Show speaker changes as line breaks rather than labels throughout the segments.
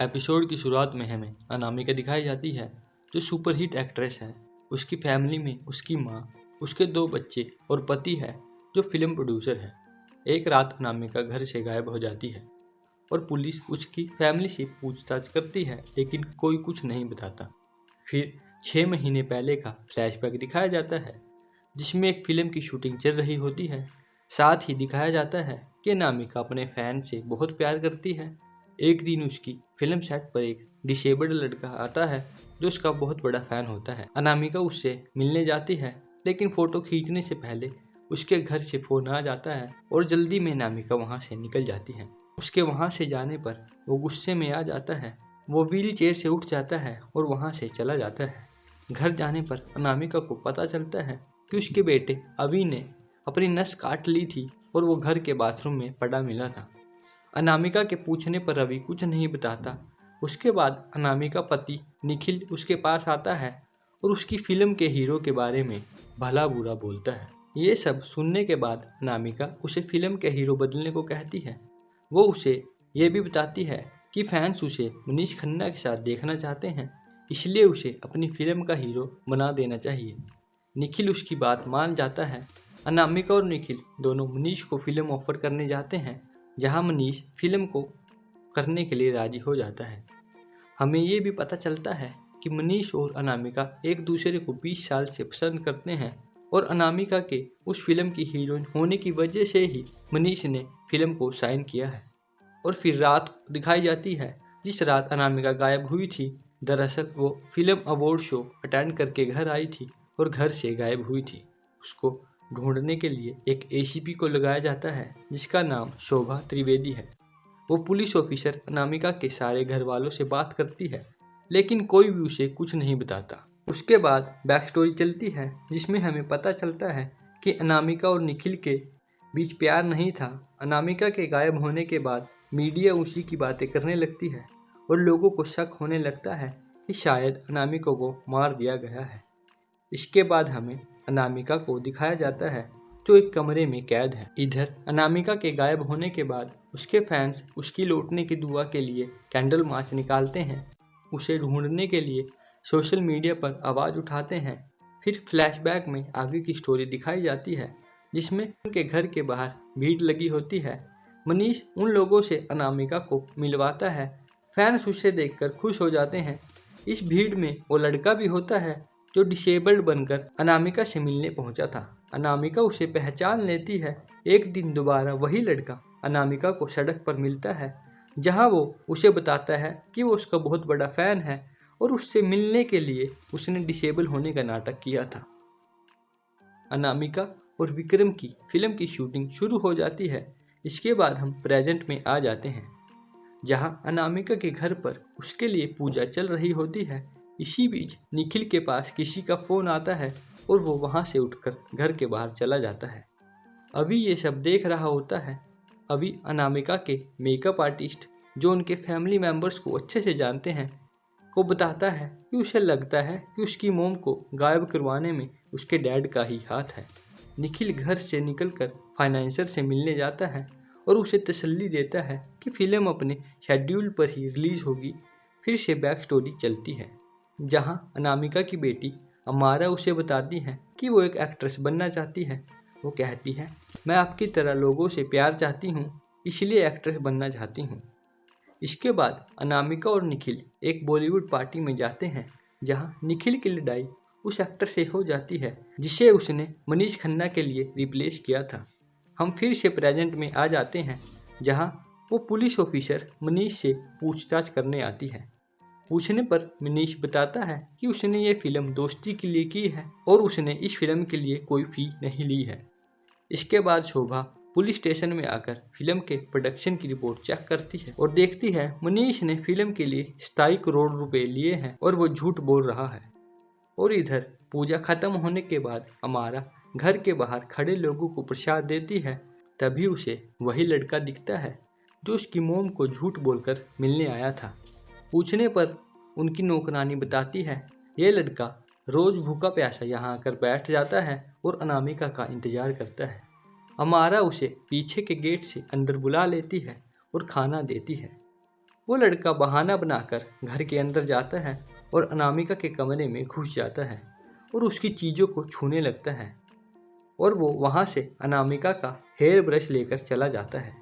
Episode की शुरुआत में हमें अनामिका दिखाई जाती है, जो सुपरहिट एक्ट्रेस है। उसकी फैमिली में उसकी माँ, उसके 2 बच्चे और पति है, जो फिल्म प्रोड्यूसर है। एक रात अनामिका घर से गायब हो जाती है और पुलिस उसकी फैमिली से पूछताछ करती है, लेकिन कोई कुछ नहीं बताता। फिर 6 महीने पहले का फ्लैशबैक दिखाया जाता है, जिसमें एक फिल्म की शूटिंग चल रही होती है। साथ ही दिखाया जाता है कि अनामिका अपने फैन से बहुत प्यार करती है। एक दिन उसकी फिल्म सेट पर एक डिसेबल्ड लड़का आता है, जो उसका बहुत बड़ा फैन होता है। अनामिका उससे मिलने जाती है, लेकिन फोटो खींचने से पहले उसके घर से फोन आ जाता है और जल्दी में अनामिका वहां से निकल जाती है। उसके वहां से जाने पर वो गुस्से में आ जाता है। वो व्हील चेयर से उठ जाता है और वहां से चला जाता है। घर जाने पर अनामिका को पता चलता है कि उसके बेटे अभी ने अपनी नस काट ली थी और वो घर के बाथरूम में पड़ा मिला था। अनामिका के पूछने पर रवि कुछ नहीं बताता। उसके बाद अनामिका पति निखिल उसके पास आता है और उसकी फिल्म के हीरो के बारे में भला बुरा बोलता है। ये सब सुनने के बाद अनामिका उसे फिल्म के हीरो बदलने को कहती है। वो उसे ये भी बताती है कि फैंस उसे मनीष खन्ना के साथ देखना चाहते हैं, इसलिए उसे अपनी फिल्म का हीरो बना देना चाहिए। निखिल उसकी बात मान जाता है। अनामिका और निखिल दोनों मनीष को फिल्म ऑफर करने जाते हैं, जहां मनीष फिल्म को करने के लिए राजी हो जाता है। हमें ये भी पता चलता है कि मनीष और अनामिका एक दूसरे को 20 साल से पसंद करते हैं और अनामिका के उस फिल्म की हीरोइन होने की वजह से ही मनीष ने फिल्म को साइन किया है। और फिर रात दिखाई जाती है, जिस रात अनामिका गायब हुई थी। दरअसल वो फिल्म अवार्ड शो अटेंड करके घर आई थी और घर से गायब हुई थी। उसको ढूंढने के लिए एक एसीपी को लगाया जाता है, जिसका नाम शोभा त्रिवेदी है। वो पुलिस ऑफिसर अनामिका के सारे घर वालों से बात करती है, लेकिन कोई भी उसे कुछ नहीं बताता। उसके बाद बैक स्टोरी चलती है, जिसमें हमें पता चलता है कि अनामिका और निखिल के बीच प्यार नहीं था। अनामिका के गायब होने के बाद मीडिया उसी की बातें करने लगती है और लोगों को शक होने लगता है कि शायद अनामिका को मार दिया गया है। इसके बाद हमें अनामिका को दिखाया जाता है, जो एक कमरे में कैद है। इधर अनामिका के गायब होने के बाद उसके फैंस उसकी लौटने की दुआ के लिए कैंडल मार्च निकालते हैं। उसे ढूंढने के लिए सोशल मीडिया पर आवाज़ उठाते हैं। फिर फ्लैशबैक में आगे की स्टोरी दिखाई जाती है, जिसमें उनके घर के बाहर भीड़ लगी होती है। मनीष उन लोगों से अनामिका को मिलवाता है। फैंस उसे देखकर खुश हो जाते हैं। इस भीड़ में वो लड़का भी होता है, जो डिसेबल्ड बनकर अनामिका से मिलने पहुंचा था। अनामिका उसे पहचान लेती है। एक दिन दोबारा वही लड़का अनामिका को सड़क पर मिलता है, जहां वो उसे बताता है कि वो उसका बहुत बड़ा फैन है और उससे मिलने के लिए उसने डिसेबल होने का नाटक किया था। अनामिका और विक्रम की फिल्म की शूटिंग शुरू हो जाती है। इसके बाद हम प्रेजेंट में आ जाते हैं, जहां अनामिका के घर पर उसके लिए पूजा चल रही होती है। इसी बीच निखिल के पास किसी का फोन आता है और वो वहां से उठकर घर के बाहर चला जाता है। अभी ये सब देख रहा होता है। अभी अनामिका के मेकअप आर्टिस्ट, जो उनके फैमिली मेंबर्स को अच्छे से जानते हैं, को बताता है कि उसे लगता है कि उसकी मोम को गायब करवाने में उसके डैड का ही हाथ है। निखिल घर से निकलकर फाइनेंसर से मिलने जाता है और उसे तसल्ली देता है कि फिल्म अपने शेड्यूल पर ही रिलीज होगी। फिर से बैक स्टोरी चलती है, जहां अनामिका की बेटी अमारा उसे बताती है कि वो एक एक्ट्रेस बनना चाहती है। वो कहती है, मैं आपकी तरह लोगों से प्यार चाहती हूँ, इसलिए एक्ट्रेस बनना चाहती हूँ। इसके बाद अनामिका और निखिल एक बॉलीवुड पार्टी में जाते हैं, जहां निखिल की लड़ाई उस एक्टर से हो जाती है जिसे उसने मनीष खन्ना के लिए रिप्लेस किया था। हम फिर से प्रेजेंट में आ जाते हैं, जहां वो पुलिस ऑफिसर मनीष से पूछताछ करने आती है। पूछने पर मनीष बताता है कि उसने ये फिल्म दोस्ती के लिए की है और उसने इस फिल्म के लिए कोई फी नहीं ली है। इसके बाद शोभा पुलिस स्टेशन में आकर फिल्म के प्रोडक्शन की रिपोर्ट चेक करती है और देखती है मनीष ने फिल्म के लिए 27 करोड़ रुपए लिए हैं और वो झूठ बोल रहा है। और इधर पूजा खत्म होने के बाद हमारा घर के बाहर खड़े लोगों को प्रसाद देती है। तभी उसे वही लड़का दिखता है, जो उसकी मोम को झूठ बोलकर मिलने आया था। पूछने पर उनकी नौकरानी बताती है, यह लड़का रोज भूखा प्यासा यहाँ आकर बैठ जाता है और अनामिका का इंतजार करता है। अमारा उसे पीछे के गेट से अंदर बुला लेती है और खाना देती है। वो लड़का बहाना बनाकर घर के अंदर जाता है और अनामिका के कमरे में घुस जाता है और उसकी चीज़ों को छूने लगता है और वो वहाँ से अनामिका का हेयर ब्रश लेकर चला जाता है।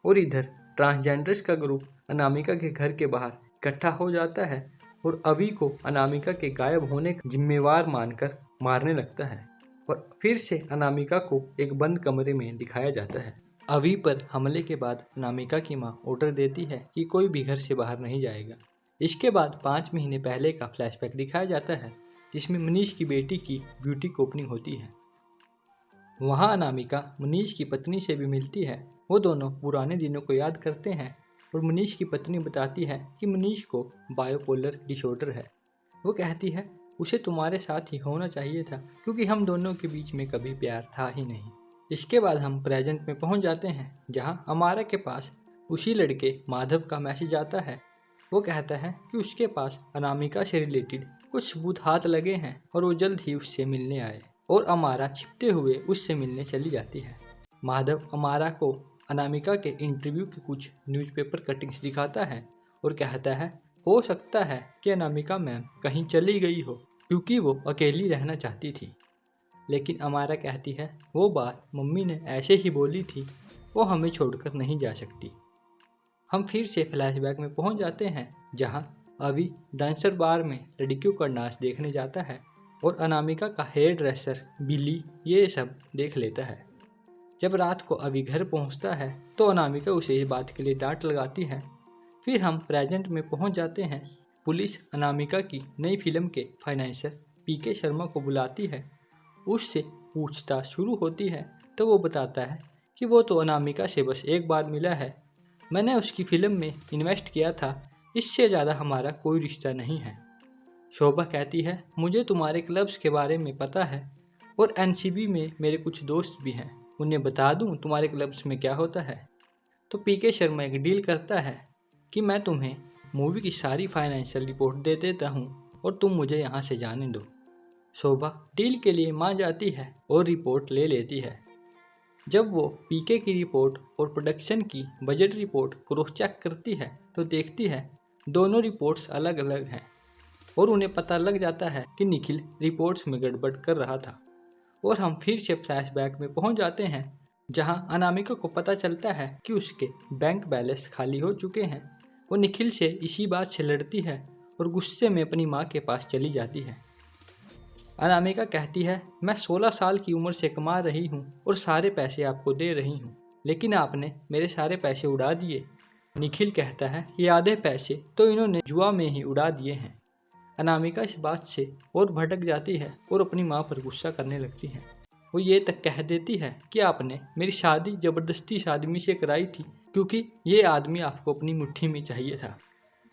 और इधर ट्रांसजेंडर्स का ग्रुप अनामिका के घर के बाहर इकट्ठा हो जाता है और अभी को अनामिका के गायब होने का जिम्मेवार मानकर मारने लगता है और फिर से अनामिका को एक बंद कमरे में दिखाया जाता है। अभी पर हमले के बाद अनामिका की माँ ऑर्डर देती है कि कोई भी घर से बाहर नहीं जाएगा। इसके बाद 5 महीने पहले का फ्लैशबैक दिखाया जाता है जिसमें मनीष की बेटी की ब्यूटी ओपनिंग होती है। वहाँ अनामिका मनीष की पत्नी से भी मिलती है। वो दोनों पुराने दिनों को याद करते हैं और मनीष की पत्नी बताती है कि मनीष को बायोपोलर डिसऑर्डर है। वो कहती है उसे तुम्हारे साथ ही होना चाहिए था क्योंकि हम दोनों के बीच में कभी प्यार था ही नहीं। इसके बाद हम प्रेजेंट में पहुंच जाते हैं जहां अमारा के पास उसी लड़के माधव का मैसेज आता है। वो कहता है कि उसके पास अनामिका से रिलेटेड कुछ सबूत हाथ लगे हैं और वो जल्द ही उससे मिलने आए और अमारा छिपते हुए उससे मिलने चली जाती है। माधव अमारा को अनामिका के इंटरव्यू की कुछ न्यूज़पेपर कटिंग्स दिखाता है और कहता है हो सकता है कि अनामिका मैम कहीं चली गई हो क्योंकि वो अकेली रहना चाहती थी। लेकिन अमारा कहती है वो बात मम्मी ने ऐसे ही बोली थी, वो हमें छोड़कर नहीं जा सकती। हम फिर से फ्लैशबैक में पहुंच जाते हैं जहां अभी डांसर बार में लड़कियों का नाच देखने जाता है और अनामिका का हेयर ड्रेसर बिली ये सब देख लेता है। जब रात को अभी घर पहुंचता है तो अनामिका उसे इस बात के लिए डांट लगाती है। फिर हम प्रेजेंट में पहुंच जाते हैं। पुलिस अनामिका की नई फिल्म के फाइनेंसर पीके शर्मा को बुलाती है। उससे पूछताछ शुरू होती है तो वो बताता है कि वो तो अनामिका से बस एक बार मिला है, मैंने उसकी फ़िल्म में इन्वेस्ट किया था, इससे ज़्यादा हमारा कोई रिश्ता नहीं है। शोभा कहती है मुझे तुम्हारे क्लब्स के बारे में पता है और एनसीबी में मेरे कुछ दोस्त भी हैं, उन्हें बता दूं तुम्हारे क्लब्स में क्या होता है। तो पीके शर्मा एक डील करता है कि मैं तुम्हें मूवी की सारी फाइनेंशियल रिपोर्ट दे देता हूँ और तुम मुझे यहाँ से जाने दो। शोभा डील के लिए मान जाती है और रिपोर्ट ले लेती है। जब वो पीके की रिपोर्ट और प्रोडक्शन की बजट रिपोर्ट क्रॉस चेक करती है तो देखती है दोनों रिपोर्ट्स अलग अलग हैं और उन्हें पता लग जाता है कि निखिल रिपोर्ट्स में गड़बड़ कर रहा था। और हम फिर से फ्लैशबैक में पहुंच जाते हैं जहां अनामिका को पता चलता है कि उसके बैंक बैलेंस खाली हो चुके हैं। वो निखिल से इसी बात से लड़ती है और गुस्से में अपनी माँ के पास चली जाती है। अनामिका कहती है मैं 16 साल की उम्र से कमा रही हूँ और सारे पैसे आपको दे रही हूँ, लेकिन आपने मेरे सारे पैसे उड़ा दिए। निखिल कहता है ये आधे पैसे तो इन्होंने जुआ में ही उड़ा दिए हैं। अनामिका इस बात से और भटक जाती है और अपनी माँ पर गुस्सा करने लगती है। वो ये तक कह देती है कि आपने मेरी शादी ज़बरदस्ती इस आदमी से कराई थी क्योंकि ये आदमी आपको अपनी मुट्ठी में चाहिए था।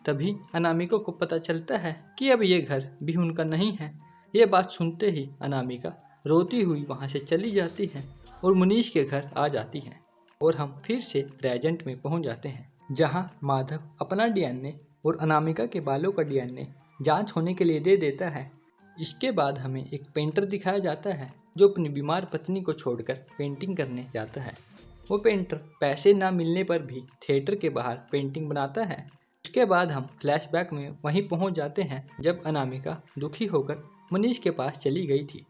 तभी अनामिका को पता चलता है कि अब ये घर भी उनका नहीं है। ये बात सुनते ही अनामिका रोती हुई वहाँ से चली जाती है और मनीष के घर आ जाती है। और हम फिर से प्रेजेंट में पहुँच जाते हैं जहाँ माधव अपना डीएनए और अनामिका के बालों का डीएनए जांच होने के लिए दे देता है। इसके बाद हमें एक पेंटर दिखाया जाता है जो अपनी बीमार पत्नी को छोड़कर पेंटिंग करने जाता है। वो पेंटर पैसे ना मिलने पर भी थिएटर के बाहर पेंटिंग बनाता है। उसके बाद हम फ्लैशबैक में वहीं पहुंच जाते हैं जब अनामिका दुखी होकर मनीष के पास चली गई थी।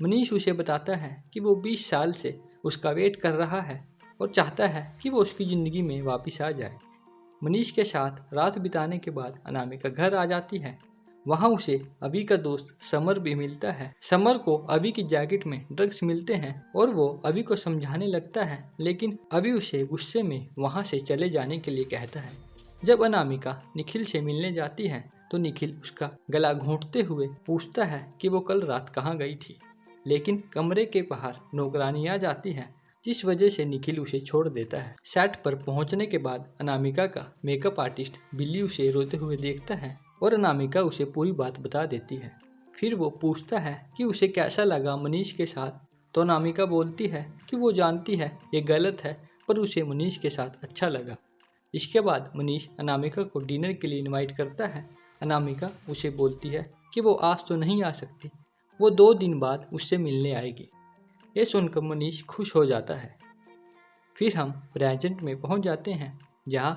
मनीष उसे बताता है कि वो 20 साल से उसका वेट कर रहा है और चाहता है कि वो उसकी ज़िंदगी में वापस आ जाए। मनीष के साथ रात बिताने के बाद अनामिका घर आ जाती है। वहाँ उसे अभी का दोस्त समर भी मिलता है। समर को अभी की जैकेट में ड्रग्स मिलते हैं और वो अभी को समझाने लगता है, लेकिन अभी उसे गुस्से में वहाँ से चले जाने के लिए कहता है। जब अनामिका निखिल से मिलने जाती है तो निखिल उसका गला घोंटते हुए पूछता है कि वो कल रात कहाँ गई थी, लेकिन कमरे के बाहर नौकरानी आ जाती है जिस वजह से निखिल उसे छोड़ देता है। सेट पर पहुंचने के बाद अनामिका का मेकअप आर्टिस्ट बिल्ली उसे रोते हुए देखता है और अनामिका उसे पूरी बात बता देती है। फिर वो पूछता है कि उसे कैसा लगा मनीष के साथ, तो अनामिका बोलती है कि वो जानती है ये गलत है पर उसे मनीष के साथ अच्छा लगा। इसके बाद मनीष अनामिका को डिनर के लिए इनवाइट करता है। अनामिका उसे बोलती है कि वो आज तो नहीं आ सकती, वो 2 दिन बाद उससे मिलने आएगी। ये सुनकर मनीष खुश हो जाता है। फिर हम प्रेजेंट में पहुंच जाते हैं जहां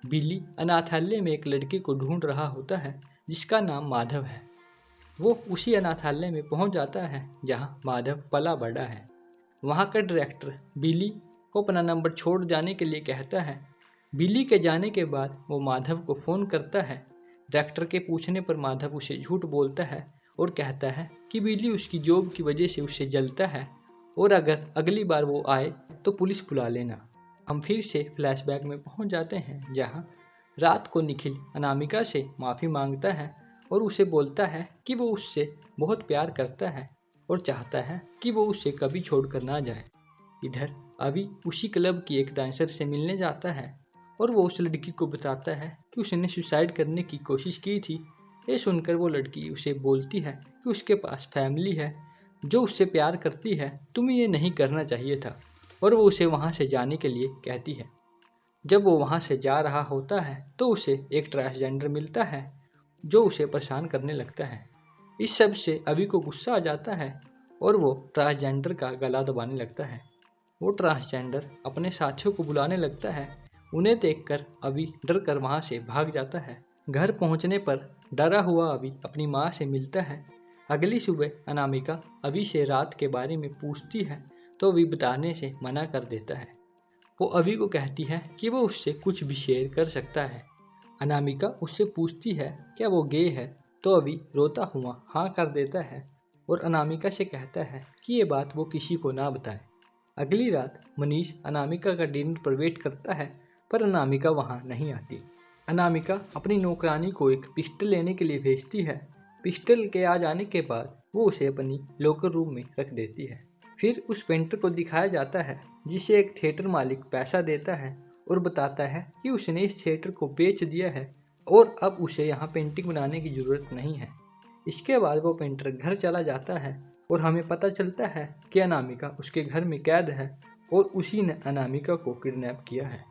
बिली अनाथालय में एक लड़के को ढूंढ रहा होता है जिसका नाम माधव है। वो उसी अनाथालय में पहुंच जाता है जहां माधव पला बड़ा है। वहां का डायरेक्टर बिली को अपना नंबर छोड़ जाने के लिए कहता है। बिली के जाने के बाद वो माधव को फ़ोन करता है। डायरेक्टर के पूछने पर माधव उसे झूठ बोलता है और कहता है कि बिली उसकी जॉब की वजह से उससे जलता है और अगर अगली बार वो आए तो पुलिस बुला लेना। हम फिर से फ्लैशबैक में पहुंच जाते हैं जहां रात को निखिल अनामिका से माफ़ी मांगता है और उसे बोलता है कि वो उससे बहुत प्यार करता है और चाहता है कि वो उसे कभी छोड़कर ना जाए। इधर अभी उसी क्लब की एक डांसर से मिलने जाता है और वो उस लड़की को बताता है कि उसने सुसाइड करने की कोशिश की थी। ये सुनकर वो लड़की उसे बोलती है कि उसके पास फैमिली है जो उससे प्यार करती है, तुम्हें ये नहीं करना चाहिए था, और वो उसे वहाँ से जाने के लिए कहती है। जब वो वहाँ से जा रहा होता है तो उसे एक ट्रांसजेंडर मिलता है जो उसे परेशान करने लगता है। इस सब से अभी को गुस्सा आ जाता है और वो ट्रांसजेंडर का गला दबाने लगता है। वो ट्रांसजेंडर अपने साथियों को बुलाने लगता है। उन्हें देखकर अभी डर कर वहाँ से भाग जाता है। घर पहुँचने पर डरा हुआ अभी अपनी माँ से मिलता है। अगली सुबह अनामिका अभी से रात के बारे में पूछती है तो अभी बताने से मना कर देता है। वो अभी को कहती है कि वो उससे कुछ भी शेयर कर सकता है। अनामिका उससे पूछती है क्या वो गे है तो अभी रोता हुआ हाँ कर देता है और अनामिका से कहता है कि ये बात वो किसी को ना बताए। अगली रात मनीष अनामिका का डिनर पर वेट करता है पर अनामिका वहाँ नहीं आती। अनामिका अपनी नौकरानी को एक पिस्टल लेने के लिए भेजती है। पिस्टल के आ जाने के बाद वो उसे अपनी लॉकर रूम में रख देती है। फिर उस पेंटर को दिखाया जाता है जिसे एक थिएटर मालिक पैसा देता है और बताता है कि उसने इस थिएटर को बेच दिया है और अब उसे यहाँ पेंटिंग बनाने की ज़रूरत नहीं है। इसके बाद वो पेंटर घर चला जाता है और हमें पता चलता है कि अनामिका उसके घर में कैद है और उसी ने अनामिका को किडनैप किया है।